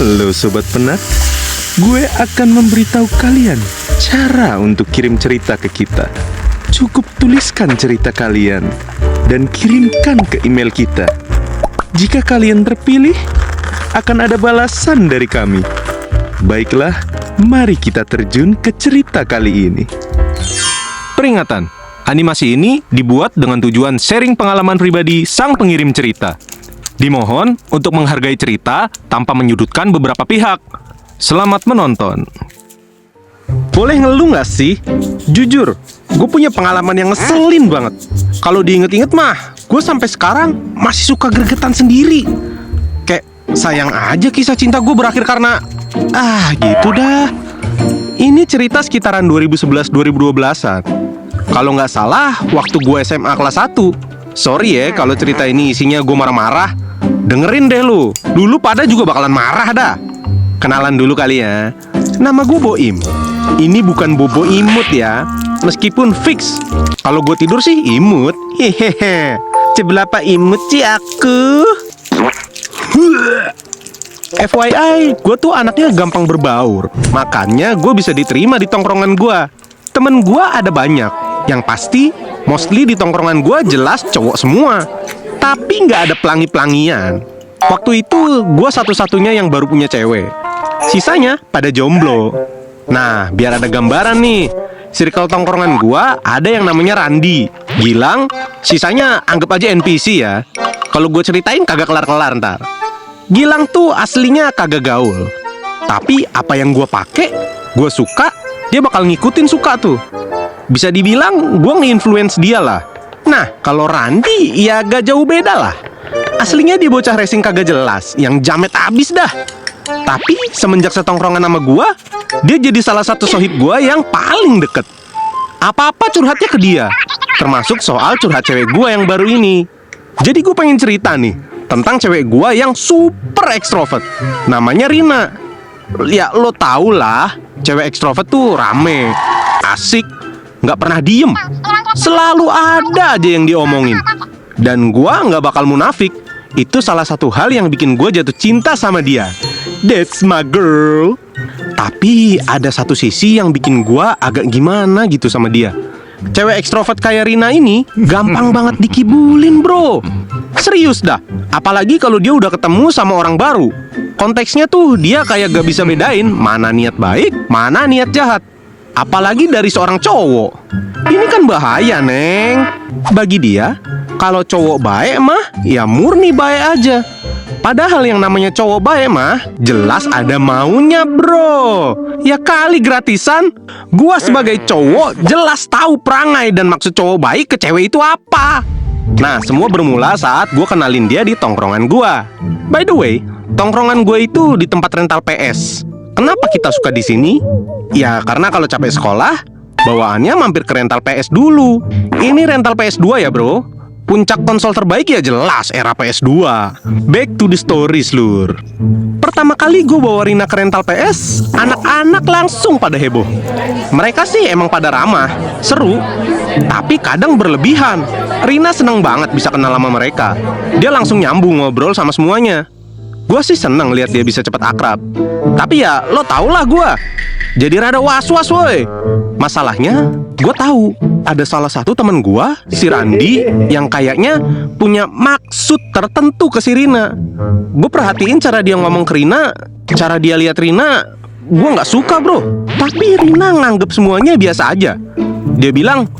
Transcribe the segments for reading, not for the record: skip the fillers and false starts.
Halo Sobat Penat, gue akan memberitahu kalian cara untuk kirim cerita ke kita. Cukup tuliskan cerita kalian dan kirimkan ke email kita. Jika kalian terpilih, akan ada balasan dari kami. Baiklah, mari kita terjun ke cerita kali ini. Peringatan, animasi ini dibuat dengan tujuan sharing pengalaman pribadi sang pengirim cerita. Dimohon untuk menghargai cerita tanpa menyudutkan beberapa pihak. Selamat menonton. Boleh ngeluh gak sih? Jujur, gue punya pengalaman yang ngeselin banget. Kalau diinget-inget mah, gue sampai sekarang masih suka gregetan sendiri. Kayak sayang aja kisah cinta gue berakhir karena gitu dah. Ini cerita sekitaran 2011-2012an. Kalau nggak salah, waktu gue SMA kelas 1. Sorry ya kalau cerita ini isinya gue marah-marah. Dengerin deh lu, dulu pada juga bakalan marah dah. Kenalan dulu kali ya. Nama gue Boim. Ini bukan Bobo imut ya. Meskipun fix, kalau gue tidur sih imut. Hehehe. Seberapa imut sih aku? FYI, gue tuh anaknya gampang berbaur. Makanya gue bisa diterima di tongkrongan gue. Temen gue ada banyak. Yang pasti, mostly di tongkrongan gue jelas cowok semua. Tapi nggak ada pelangi-pelangian. Waktu itu gue satu-satunya yang baru punya cewek. Sisanya pada jomblo. Nah, biar ada gambaran nih, circle tongkrongan gue ada yang namanya Randi, Gilang, sisanya anggap aja NPC ya. Kalau gue ceritain kagak kelar-kelar ntar. Gilang tuh aslinya kagak gaul. Tapi apa yang gue pake, gue suka, dia bakal ngikutin suka tuh. Bisa dibilang gue nge-influence dia lah. Nah, kalau Randi ya gak jauh beda lah. Aslinya dia bocah racing kagak jelas, yang jamet abis dah. Tapi semenjak setongkrongan sama gua, dia jadi salah satu sohib gua yang paling deket. Apa-apa curhatnya ke dia, termasuk soal curhat cewek gua yang baru ini. Jadi gua pengen cerita nih tentang cewek gua yang super ekstrovert. Namanya Rina. Ya lo tau lah, cewek ekstrovert tuh rame, asik, gak pernah diem. Selalu ada aja yang diomongin. Dan gua gak bakal munafik. Itu salah satu hal yang bikin gua jatuh cinta sama dia. That's my girl. Tapi ada satu sisi yang bikin gua agak gimana gitu sama dia. Cewek ekstrovert kayak Rina ini gampang banget dikibulin bro. Serius dah. Apalagi kalau dia udah ketemu sama orang baru. Konteksnya tuh dia kayak gak bisa bedain mana niat baik, mana niat jahat. Apalagi dari seorang cowok. Ini kan bahaya, Neng. Bagi dia, kalau cowok baik mah ya murni baik aja. Padahal yang namanya cowok baik mah jelas ada maunya, bro. Ya kali gratisan. Gua sebagai cowok jelas tahu perangai dan maksud cowok baik ke cewek itu apa. Nah, semua bermula saat gua kenalin dia di tongkrongan gua. By the way, tongkrongan gua itu di tempat rental PS. Kenapa kita suka di sini? Ya karena kalau capek sekolah, bawaannya mampir ke rental PS dulu. Ini rental PS2 ya bro. Puncak konsol terbaik ya jelas era PS2. Back to the stories lur. Pertama kali gue bawa Rina ke rental PS, anak-anak langsung pada heboh. Mereka sih emang pada ramah, seru, tapi kadang berlebihan. Rina seneng banget bisa kenal sama mereka. Dia langsung nyambung ngobrol sama semuanya. Gue sih seneng lihat dia bisa cepat akrab. Tapi ya lo tau lah gue jadi rada was-was woy. Masalahnya gue tahu ada salah satu temen gue, si Randi, yang kayaknya punya maksud tertentu ke si Rina. Gue perhatiin cara dia ngomong ke Rina, cara dia lihat Rina, gue gak suka bro. Tapi Rina nganggep semuanya biasa aja. Dia bilang,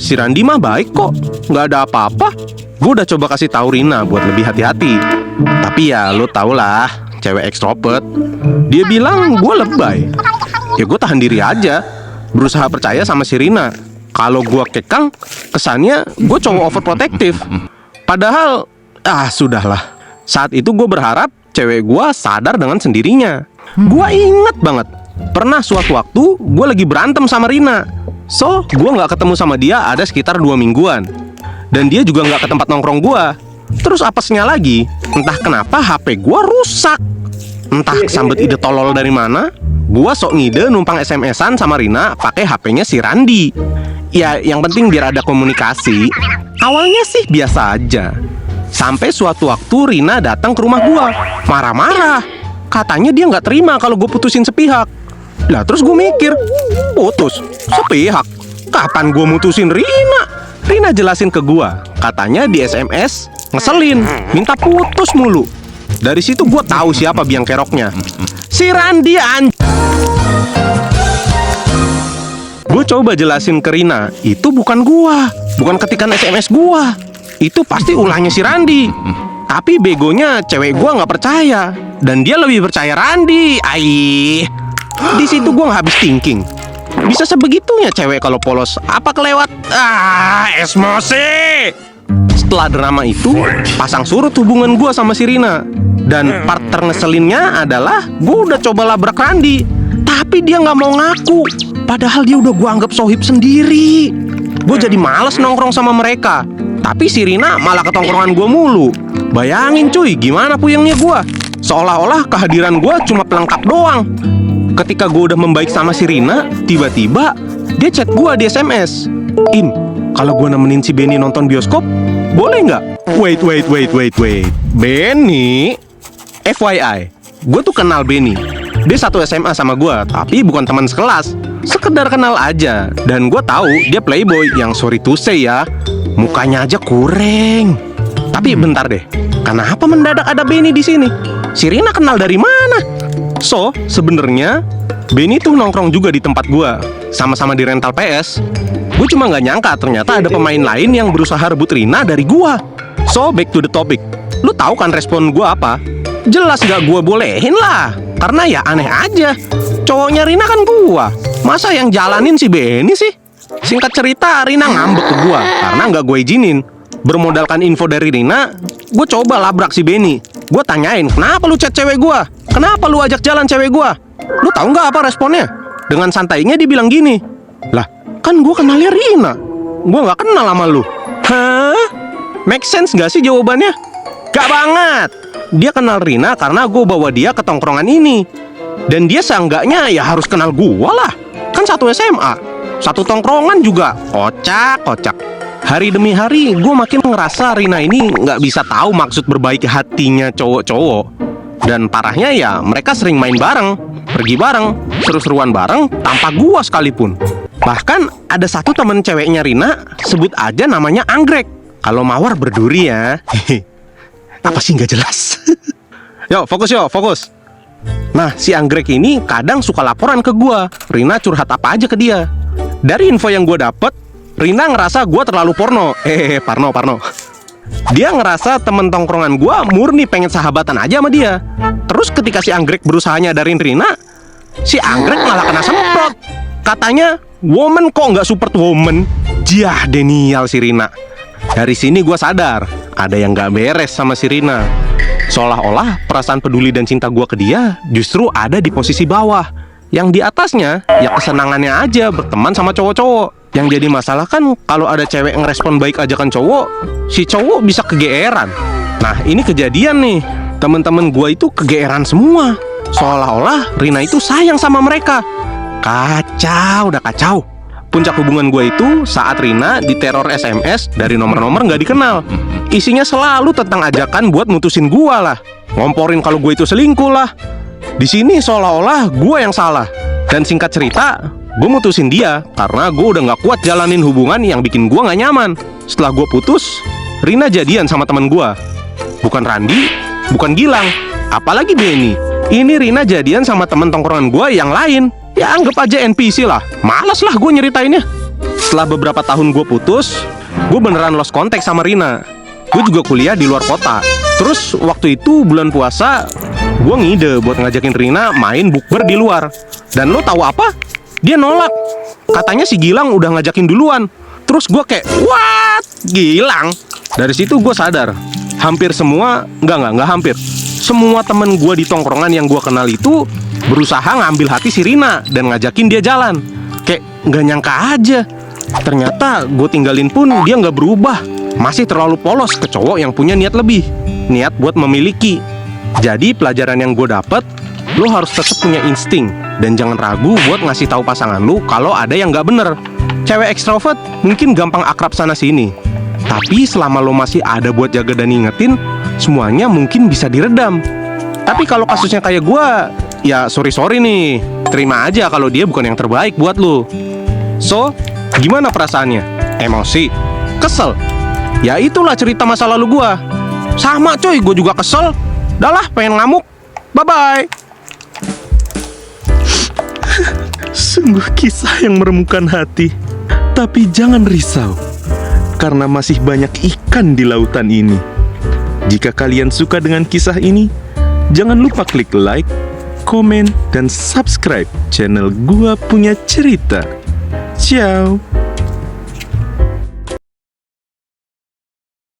si Randi mah baik kok, gak ada apa-apa. Gue udah coba kasih tahu Rina buat lebih hati-hati. Tapi ya lo tau lah, cewek ekstrovert. Dia bilang gue lebay. Ya gue tahan diri aja, berusaha percaya sama si Rina. Kalau gue kekang, kesannya gue cowok overprotective. Padahal, sudahlah. Saat itu gue berharap cewek gue sadar dengan sendirinya. Gue inget banget, pernah suatu waktu gue lagi berantem sama Rina. So, gue gak ketemu sama dia ada sekitar 2 mingguan. Dan dia juga gak ke tempat nongkrong gue. Terus apesnya lagi, entah kenapa HP gue rusak. Entah kesambet ide tolol dari mana, gue sok ngide numpang SMS-an sama Rina pakai HP-nya si Randi. Ya yang penting biar ada komunikasi. Awalnya sih biasa aja. Sampai suatu waktu Rina datang ke rumah gue, marah-marah. Katanya dia nggak terima kalau gue putusin sepihak. Lah terus gue mikir, putus sepihak? Kapan gue mutusin Rina? Rina jelasin ke gue, katanya di SMS ngeselin, minta putus mulu. Dari situ gue tahu siapa biang keroknya. Si Randi Gue coba jelasin ke Rina, itu bukan gua, bukan ketikan SMS gua. Itu pasti ulahnya si Randi. Tapi begonya cewek gua nggak percaya, dan dia lebih percaya Randi. Di situ gua nggak habis thinking. Bisa sebegitunya cewek kalau polos. Apa kelewat? Emosi. Setelah drama itu, pasang surut hubungan gua sama si Rina. Dan partner ngeselinnya adalah gua udah coba labrak Randi, tapi dia nggak mau ngaku. Padahal dia udah gua anggap sohib sendiri. Gue jadi males nongkrong sama mereka. Tapi si Rina malah ke tongkrongan gue mulu. Bayangin cuy, gimana puyengnya gue. Seolah-olah kehadiran gue cuma pelengkap doang. Ketika gue udah membaik sama si Rina, tiba-tiba dia chat gue di SMS. Im, kalau gue nemenin si Benny nonton bioskop, boleh nggak? Wait. Benny? FYI, gue tuh kenal Benny. Dia satu SMA sama gue, tapi bukan teman sekelas. Sekedar kenal aja. Dan gue tahu dia playboy yang sorry to say ya, mukanya aja kurang. Tapi bentar deh, kenapa mendadak ada Benny di sini? Si Rina kenal dari mana? So, sebenarnya Benny tuh nongkrong juga di tempat gue, sama-sama di rental PS. Gue cuma nggak nyangka ternyata ada pemain lain yang berusaha rebut Rina dari gue. So, back to the topic. Lu tahu kan respon gue apa? Jelas gak gue bolehin lah. Karena ya aneh aja, cowoknya Rina kan gua. Masa yang jalanin si Benny sih? Singkat cerita, Rina ngambek ke gua karena nggak gue izinin. Bermodalkan info dari Rina, gue coba labrak si Benny. Gue tanyain, kenapa lu chat cewek gua? Kenapa lu ajak jalan cewek gua? Lu tahu nggak apa responnya? Dengan santainya dia bilang gini, lah kan gue kenalnya Rina, gue nggak kenal sama lu. Hah? Make sense nggak sih jawabannya? Gak banget. Dia kenal Rina karena gue bawa dia ke tongkrongan ini. Dan dia seenggaknya ya harus kenal gue lah. Kan satu SMA, satu tongkrongan juga. Kocak. Hari demi hari gue makin ngerasa Rina ini gak bisa tahu maksud berbaik hatinya cowok-cowok. Dan parahnya ya mereka sering main bareng, pergi bareng, seru-seruan bareng tanpa gue sekalipun. Bahkan ada satu temen ceweknya Rina, sebut aja namanya Anggrek. Kalau mawar berduri ya. Apa sih nggak jelas? Yuk fokus. Nah si Anggrek ini kadang suka laporan ke gua. Rina curhat apa aja ke dia. Dari info yang gua dapet, Rina ngerasa gua terlalu porno. Parno. Dia ngerasa temen tongkrongan gua murni pengen sahabatan aja sama dia. Terus ketika si Anggrek berusaha nyadarin Rina, si Anggrek malah kena semprot. Katanya, woman kok nggak support woman? Jah denial si Rina. Dari sini gue sadar ada yang gak beres sama si Rina. Seolah-olah perasaan peduli dan cinta gue ke dia justru ada di posisi bawah. Yang di atasnya ya kesenangannya aja berteman sama cowok-cowok. Yang jadi masalah kan kalau ada cewek ngerespon baik ajakan cowok, si cowok bisa kegeeran. Nah ini kejadian nih, temen-temen gue itu kegeeran semua. Seolah-olah Rina itu sayang sama mereka. Udah kacau. Puncak hubungan gue itu saat Rina diteror SMS dari nomor-nomor gak dikenal. Isinya selalu tentang ajakan buat mutusin gue lah, ngomporin kalau gue itu selingkuh lah. Di sini seolah-olah gue yang salah. Dan singkat cerita, gue mutusin dia karena gue udah gak kuat jalanin hubungan yang bikin gue gak nyaman. Setelah gue putus, Rina jadian sama teman gue. Bukan Randi, bukan Gilang, apalagi Benny. Ini Rina jadian sama temen tongkrongan gue yang lain. Ya anggap aja NPC lah. Males lah gue nyeritainnya. Setelah beberapa tahun gue putus, gue beneran lost contact sama Rina. Gue juga kuliah di luar kota. Terus waktu itu bulan puasa, gue ngide buat ngajakin Rina main bukber di luar. Dan lo tahu apa? Dia nolak. Katanya si Gilang udah ngajakin duluan. Terus gue kayak, what? Gilang? Dari situ gue sadar, hampir semua, enggak hampir, semua temen gue di tongkrongan yang gue kenal itu berusaha ngambil hati si Rina dan ngajakin dia jalan. Kayak nggak nyangka aja, ternyata gue tinggalin pun dia nggak berubah. Masih terlalu polos ke cowok yang punya niat lebih, niat buat memiliki. Jadi pelajaran yang gue dapet, lo harus tetap punya insting dan jangan ragu buat ngasih tahu pasangan lo kalau ada yang nggak bener. Cewek ekstrovert mungkin gampang akrab sana sini, tapi selama lo masih ada buat jaga dan ingetin, semuanya mungkin bisa diredam. Tapi kalau kasusnya kayak gua, ya sorry nih. Terima aja kalau dia bukan yang terbaik buat lu. So, gimana perasaannya? Emosi? Kesel? Ya itulah cerita masa lalu gua. Sama coy, gua juga kesel. Dah lah, pengen ngamuk. Bye-bye. Sungguh kisah yang meremukkan hati. Tapi jangan risau, karena masih banyak ikan di lautan ini. Jika kalian suka dengan kisah ini, jangan lupa klik like, komen, dan subscribe channel Gua Punya Cerita. Ciao.